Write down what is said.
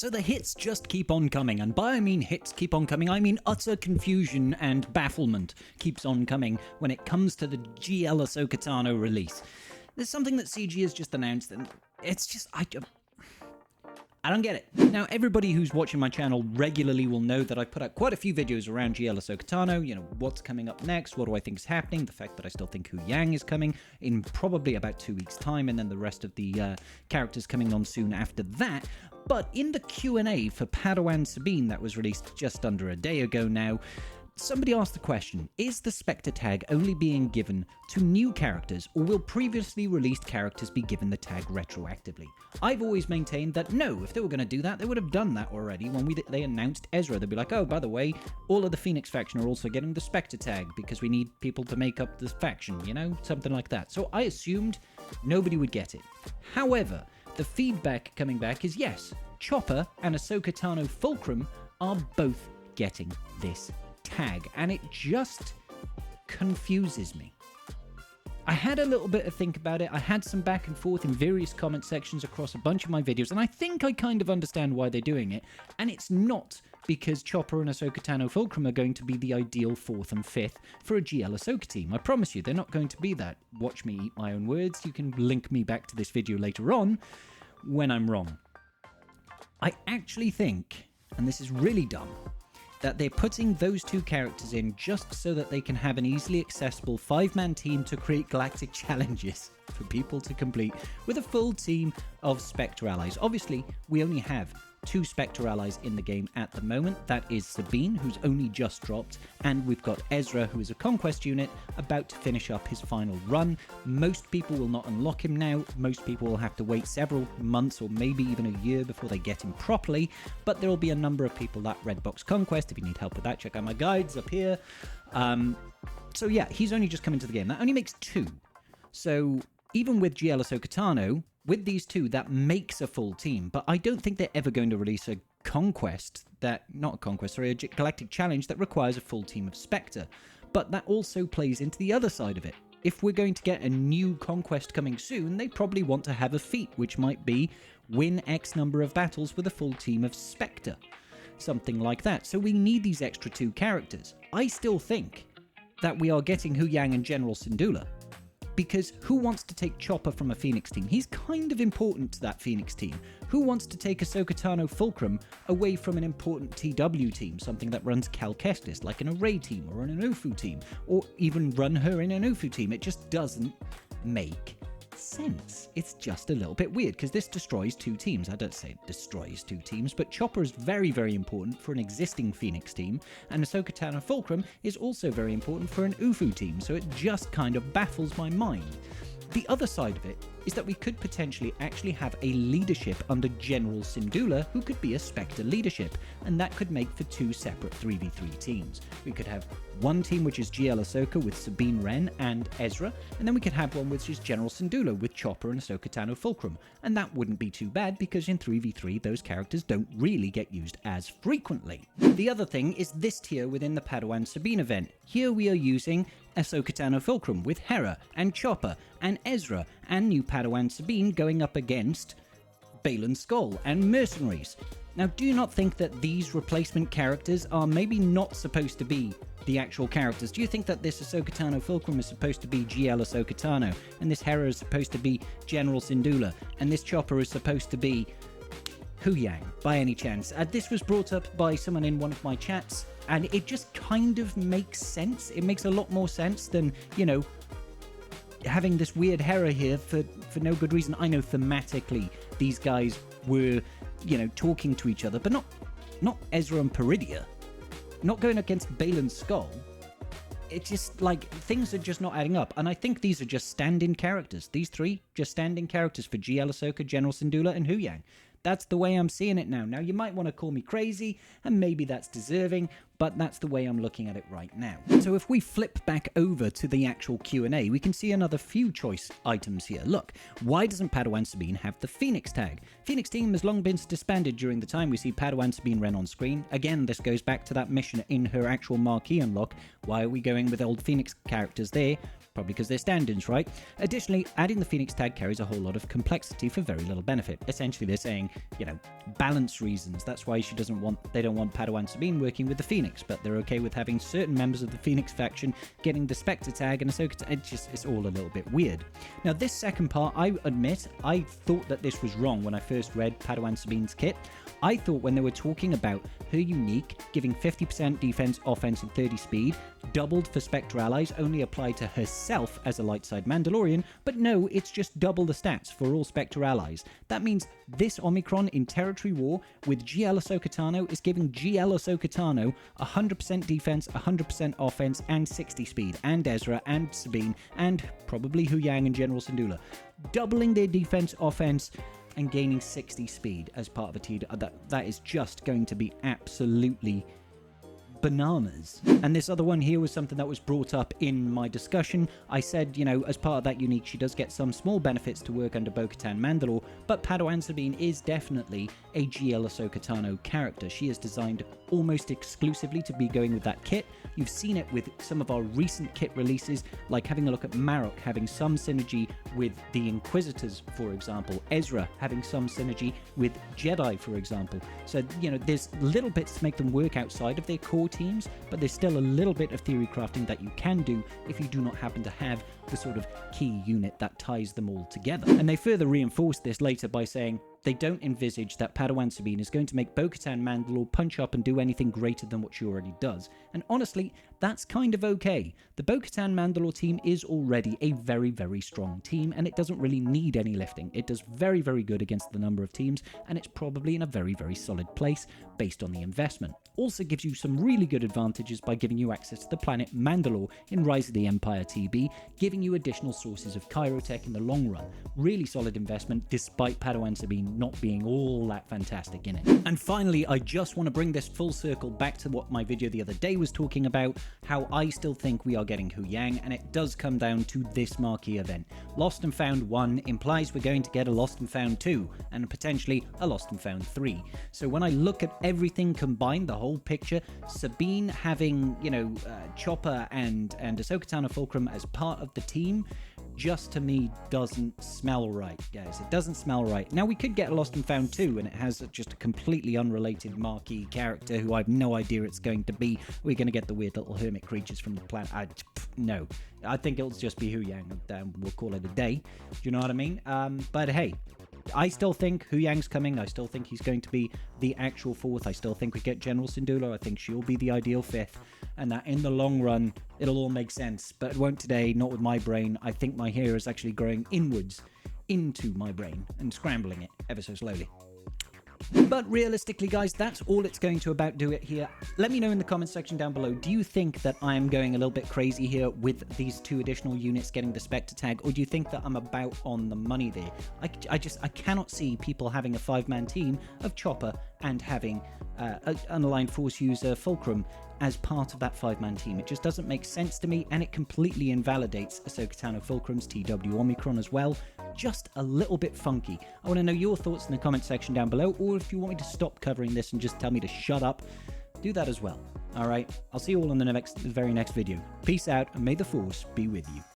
So the hits just keep on coming, and by I mean hits keep on coming, I mean utter confusion and bafflement keeps on coming when it comes to the GL Ahsoka Tano release. There's something that CG has just announced, and it's just, I don't get it. Now, everybody who's watching my channel regularly will know that I put out quite a few videos around GL Ahsoka Tano, you know, what's coming up next, what do I think is happening, the fact that I still think Hu Yang is coming in probably about 2 weeks' time, and then the rest of the characters coming on soon after that. But in the Q&A for Padawan Sabine that was released just under a day ago now, somebody asked the question, is the Spectre tag only being given to new characters, or will previously released characters be given the tag retroactively? I've always maintained that no, if they were going to do that, they would have done that already when they announced Ezra. They'd be like, oh, by the way, all of the Phoenix faction are also getting the Spectre tag because we need people to make up this faction, you know, something like that. So I assumed nobody would get it. However, the feedback coming back is yes, Chopper and Ahsoka Tano Fulcrum are both getting this tag, and it just confuses me. I had a little bit of think about it. I had some back and forth in various comment sections across a bunch of my videos, and I think I kind of understand why they're doing it, and it's not because Chopper and Ahsoka Tano Fulcrum are going to be the ideal 4th and 5th for a GL Ahsoka team. I promise you, they're not going to be that. Watch me eat my own words. You can link me back to this video later on when I'm wrong. I actually think, and this is really dumb, that they're putting those two characters in just so that they can have an easily accessible 5-man team to create galactic challenges for people to complete with a full team of Spectre allies. Obviously, we only have 2 Spectre allies in the game at the moment. That is Sabine, who's only just dropped, and we've got Ezra, who is a conquest unit, about to finish up his final run. Most people will not unlock him now. Most people will have to wait several months or maybe even a year before they get him properly, but there will be a number of people that Redbox Conquest. If you need help with that, check out my guides up here. So yeah, he's only just come into the game. That only makes 2. So even with GL Ahsoka Tano, with these 2, that makes a full team, but I don't think they're ever going to release a conquest not a conquest, sorry, a galactic challenge that requires a full team of Spectre. But that also plays into the other side of it. If we're going to get a new conquest coming soon, they probably want to have a feat, which might be win X number of battles with a full team of Spectre. Something like that. So we need these extra 2 characters. I still think that we are getting Hu Yang and General Syndulla, because who wants to take Chopper from a Phoenix team? He's kind of important to that Phoenix team. Who wants to take Ahsoka Tano Fulcrum away from an important TW team, something that runs Cal Kestis, like an Array team or an Anufu team, or even run her in an Anufu team? It just doesn't make sense. It's just a little bit weird, because this destroys 2 teams. I don't say it destroys 2 teams, but Chopper is very, very important for an existing Phoenix team, and Ahsoka Tano Fulcrum is also very important for an Ufu team, so it just kind of baffles my mind. The other side of it is that we could potentially actually have a leadership under General Syndulla who could be a Spectre leadership, and that could make for 2 separate 3v3 teams. We could have one team which is GL Ahsoka with Sabine Wren and Ezra, and then we could have one which is General Syndulla with Chopper and Ahsoka Tano Fulcrum, and that wouldn't be too bad because in 3v3 those characters don't really get used as frequently. The other thing is this tier within the Padawan Sabine event. Here we are using Ahsoka Tano Fulcrum with Hera and Chopper and Ezra, and new Padawan Sabine going up against Baylan Skoll and Mercenaries. Now, do you not think that these replacement characters are maybe not supposed to be the actual characters? Do you think that this Ahsoka Tano Fulcrum is supposed to be GL Ahsoka Tano, and this Hera is supposed to be General Syndulla, and this Chopper is supposed to be Hu Yang, by any chance? This was brought up by someone in one of my chats, and it just kind of makes sense. It makes a lot more sense than, you know, having this weird Hera here for no good reason. I know thematically these guys were, you know, talking to each other, but not Ezra and Peridia. Not going against Baylan Skoll. It's just, like, things are just not adding up. And I think these are just stand-in characters. These 3 just stand-in characters for GL Ahsoka, General Syndulla, and Hu Yang. That's the way I'm seeing it now. Now, you might want to call me crazy, and maybe that's deserving, but that's the way I'm looking at it right now. So if we flip back over to the actual Q&A, we can see another few choice items here. Look, why doesn't Padawan Sabine have the Phoenix tag? Phoenix team has long been disbanded during the time we see Padawan Sabine Wren on screen. Again, this goes back to that mission in her actual marquee unlock. Why are we going with old Phoenix characters there? Probably because they're stand-ins, right? Additionally, adding the Phoenix tag carries a whole lot of complexity for very little benefit. Essentially, they're saying, balance reasons. That's why they don't want Padawan Sabine working with the Phoenix, but they're okay with having certain members of the Phoenix faction getting the Spectre tag and Ahsoka tag. It's all a little bit weird. Now, this second part, I admit, I thought that this was wrong when I first read Padawan Sabine's kit. I thought when they were talking about her unique, giving 50% defense, offense, and 30 speed, doubled for Spectre allies, only applied to herself as a light side Mandalorian, but no, it's just double the stats for all Spectre allies. That means this Omicron in Territory War with GL Ahsoka Tano is giving GL Ahsoka Tano 100% defense, 100% offense, and 60 speed, and Ezra, and Sabine, and probably Hu Yang and General Syndulla. Doubling their defense, offense, and gaining 60 speed as part of a T. That is just going to be absolutely bananas. And this other one here was something that was brought up in my discussion. I said, as part of that unique, she does get some small benefits to work under Bo-Katan Mandalore, but Padawan Sabine is definitely a GL Ahsoka Tano character. She is designed almost exclusively to be going with that kit. You've seen it with some of our recent kit releases, like having a look at Marok having some synergy with the Inquisitors, for example. Ezra having some synergy with Jedi, for example. So, there's little bits to make them work outside of their core teams, but there's still a little bit of theory crafting that you can do if you do not happen to have the sort of key unit that ties them all together. And they further reinforced this later by saying they don't envisage that Padawan Sabine is going to make Bo-Katan Mandalore punch up and do anything greater than what she already does. And honestly, that's kind of okay. The Bo-Katan Mandalore team is already a very, very strong team, and it doesn't really need any lifting. It does very, very good against the number of teams, and it's probably in a very, very solid place based on the investment. Also gives you some really good advantages by giving you access to the planet Mandalore in Rise of the Empire TB, giving you additional sources of Chirotech in the long run. Really solid investment, despite Padawan Sabine not being all that fantastic in it. And finally, I just want to bring this full circle back to what my video the other day was talking about, how I still think we are getting Hu Yang, and it does come down to this marquee event. Lost and Found 1 implies we're going to get a Lost and Found 2, and potentially a Lost and Found 3. So when I look at everything combined, the whole picture, Sabine having, Chopper and Ahsoka Tano Fulcrum as part of the team, just to me doesn't smell right, guys. It doesn't smell right. Now, we could get a Lost and Found 2, and it has just a completely unrelated marquee character who I have no idea it's going to be. We're going to get the weird little hermit creatures from the planet. No. I think it'll just be Hu Yang. We'll call it a day. Do you know what I mean? But hey, I still think Hu Yang's coming. I still think he's going to be the actual fourth. I still think we get General Syndulla. I think she'll be the ideal fifth. And that in the long run, it'll all make sense. But it won't today, not with my brain. I think my hair is actually growing inwards into my brain and scrambling it ever so slowly. But realistically, guys, that's all it's going to about do it here. Let me know in the comments section down below, do you think that I'm going a little bit crazy here with these 2 additional units getting the Spectre tag, or do you think that I'm about on the money there? I cannot see people having a 5-man team of Chopper and having an Unaligned Force user Fulcrum as part of that 5-man team. It just doesn't make sense to me, and it completely invalidates Ahsoka Tano Fulcrum's TW Omicron as well. Just a little bit funky. I want to know your thoughts in the comment section down below, or if you want me to stop covering this and just tell me to shut up, do that as well. Alright, I'll see you all in the very next video. Peace out, and may the Force be with you.